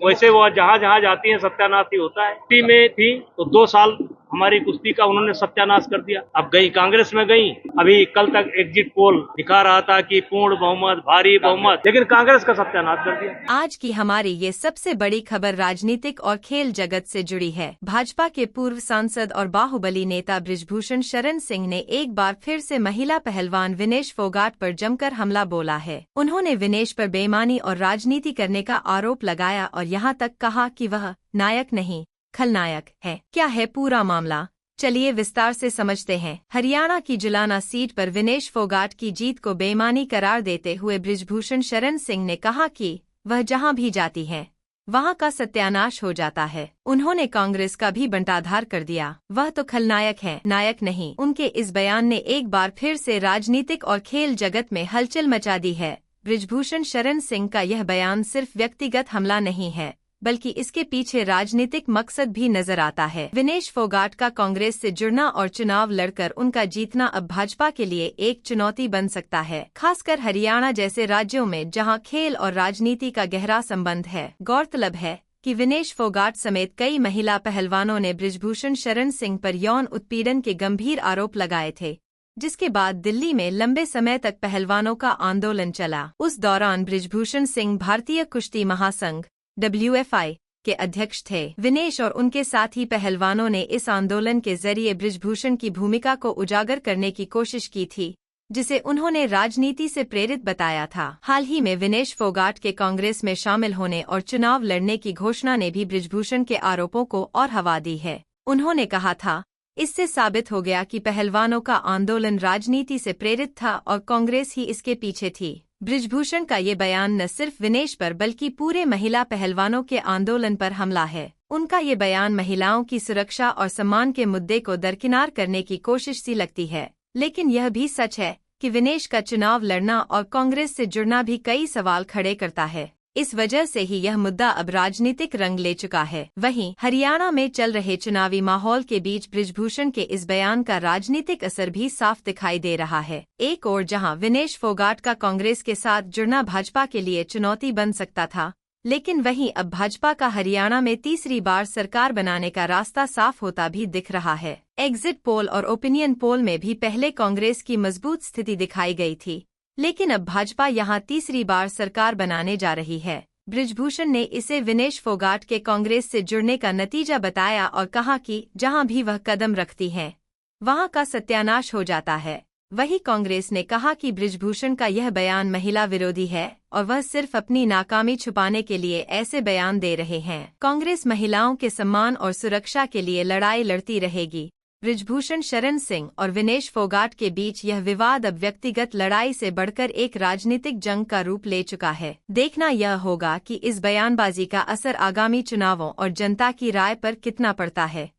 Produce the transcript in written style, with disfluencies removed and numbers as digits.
वैसे वो जहाँ जहाँ जाती है सत्यानाश ही होता है। कुश्ती में थी तो 2 साल हमारी कुश्ती का उन्होंने सत्यानाश कर दिया। अब गई कांग्रेस में गई, अभी कल तक एग्जिट पोल दिखा रहा था कि पूर्ण बहुमत, भारी बहुमत, लेकिन कांग्रेस का सत्यानाश कर दिया। आज की हमारी ये सबसे बड़ी खबर राजनीतिक और खेल जगत से जुड़ी है। भाजपा के पूर्व सांसद और बाहुबली नेता बृजभूषण शरण सिंह ने एक बार फिर से महिला पहलवान विनेश फोगाट पर जमकर हमला बोला है। उन्होंने विनेश पर बेईमानी और राजनीति करने का आरोप लगाया और यहाँ तक कहा कि वह नायक नहीं खलनायक है। क्या है पूरा मामला, चलिए विस्तार से समझते हैं। हरियाणा की जुलाना सीट पर विनेश फोगाट की जीत को बेईमानी करार देते हुए बृजभूषण शरण सिंह ने कहा कि वह जहां भी जाती है वहां का सत्यानाश हो जाता है। उन्होंने कांग्रेस का भी बंटाधार कर दिया, वह तो खलनायक है, नायक नहीं। उनके इस बयान ने एक बार फिर से राजनीतिक और खेल जगत में हलचल मचा दी है। बृजभूषण शरण सिंह का यह बयान सिर्फ व्यक्तिगत हमला नहीं है, बल्कि इसके पीछे राजनीतिक मकसद भी नजर आता है। विनेश फोगाट का कांग्रेस से जुड़ना और चुनाव लड़कर उनका जीतना अब भाजपा के लिए एक चुनौती बन सकता है, खासकर हरियाणा जैसे राज्यों में जहां खेल और राजनीति का गहरा संबंध है। गौरतलब है कि विनेश फोगाट समेत कई महिला पहलवानों ने बृजभूषण शरण सिंह पर यौन उत्पीड़न के गंभीर आरोप लगाए थे, जिसके बाद दिल्ली में लंबे समय तक पहलवानों का आंदोलन चला। उस दौरान बृजभूषण सिंह भारतीय कुश्ती महासंघ WFI के अध्यक्ष थे। विनेश और उनके साथी पहलवानों ने इस आंदोलन के जरिए बृजभूषण की भूमिका को उजागर करने की कोशिश की थी, जिसे उन्होंने राजनीति से प्रेरित बताया था। हाल ही में विनेश फोगाट के कांग्रेस में शामिल होने और चुनाव लड़ने की घोषणा ने भी बृजभूषण के आरोपों को और हवा दी है। उन्होंने कहा था, इससे साबित हो गया कि पहलवानों का आंदोलन राजनीति से प्रेरित था और कांग्रेस ही इसके पीछे थी। बृजभूषण का ये बयान न सिर्फ विनेश पर बल्कि पूरे महिला पहलवानों के आंदोलन पर हमला है। उनका ये बयान महिलाओं की सुरक्षा और सम्मान के मुद्दे को दरकिनार करने की कोशिश सी लगती है, लेकिन यह भी सच है कि विनेश का चुनाव लड़ना और कांग्रेस से जुड़ना भी कई सवाल खड़े करता है। इस वजह से ही यह मुद्दा अब राजनीतिक रंग ले चुका है। वहीं हरियाणा में चल रहे चुनावी माहौल के बीच बृजभूषण के इस बयान का राजनीतिक असर भी साफ दिखाई दे रहा है। एक ओर जहां विनेश फोगाट का कांग्रेस के साथ जुड़ना भाजपा के लिए चुनौती बन सकता था, लेकिन वहीं अब भाजपा का हरियाणा में तीसरी बार सरकार बनाने का रास्ता साफ होता भी दिख रहा है। एग्जिट पोल और ओपिनियन पोल में भी पहले कांग्रेस की मजबूत स्थिति दिखाई गई थी, लेकिन अब भाजपा यहां तीसरी बार सरकार बनाने जा रही है। बृजभूषण ने इसे विनेश फोगाट के कांग्रेस से जुड़ने का नतीजा बताया और कहा कि जहां भी वह कदम रखती हैं, वहां का सत्यानाश हो जाता है। वहीं कांग्रेस ने कहा कि बृजभूषण का यह बयान महिला विरोधी है और वह सिर्फ अपनी नाकामी छुपाने के लिए ऐसे बयान दे रहे हैं। कांग्रेस महिलाओं के सम्मान और सुरक्षा के लिए लड़ाई लड़ती रहेगी। बृजभूषण शरण सिंह और विनेश फोगाट के बीच यह विवाद अब व्यक्तिगत लड़ाई से बढ़कर एक राजनीतिक जंग का रूप ले चुका है। देखना यह होगा कि इस बयानबाजी का असर आगामी चुनावों और जनता की राय पर कितना पड़ता है।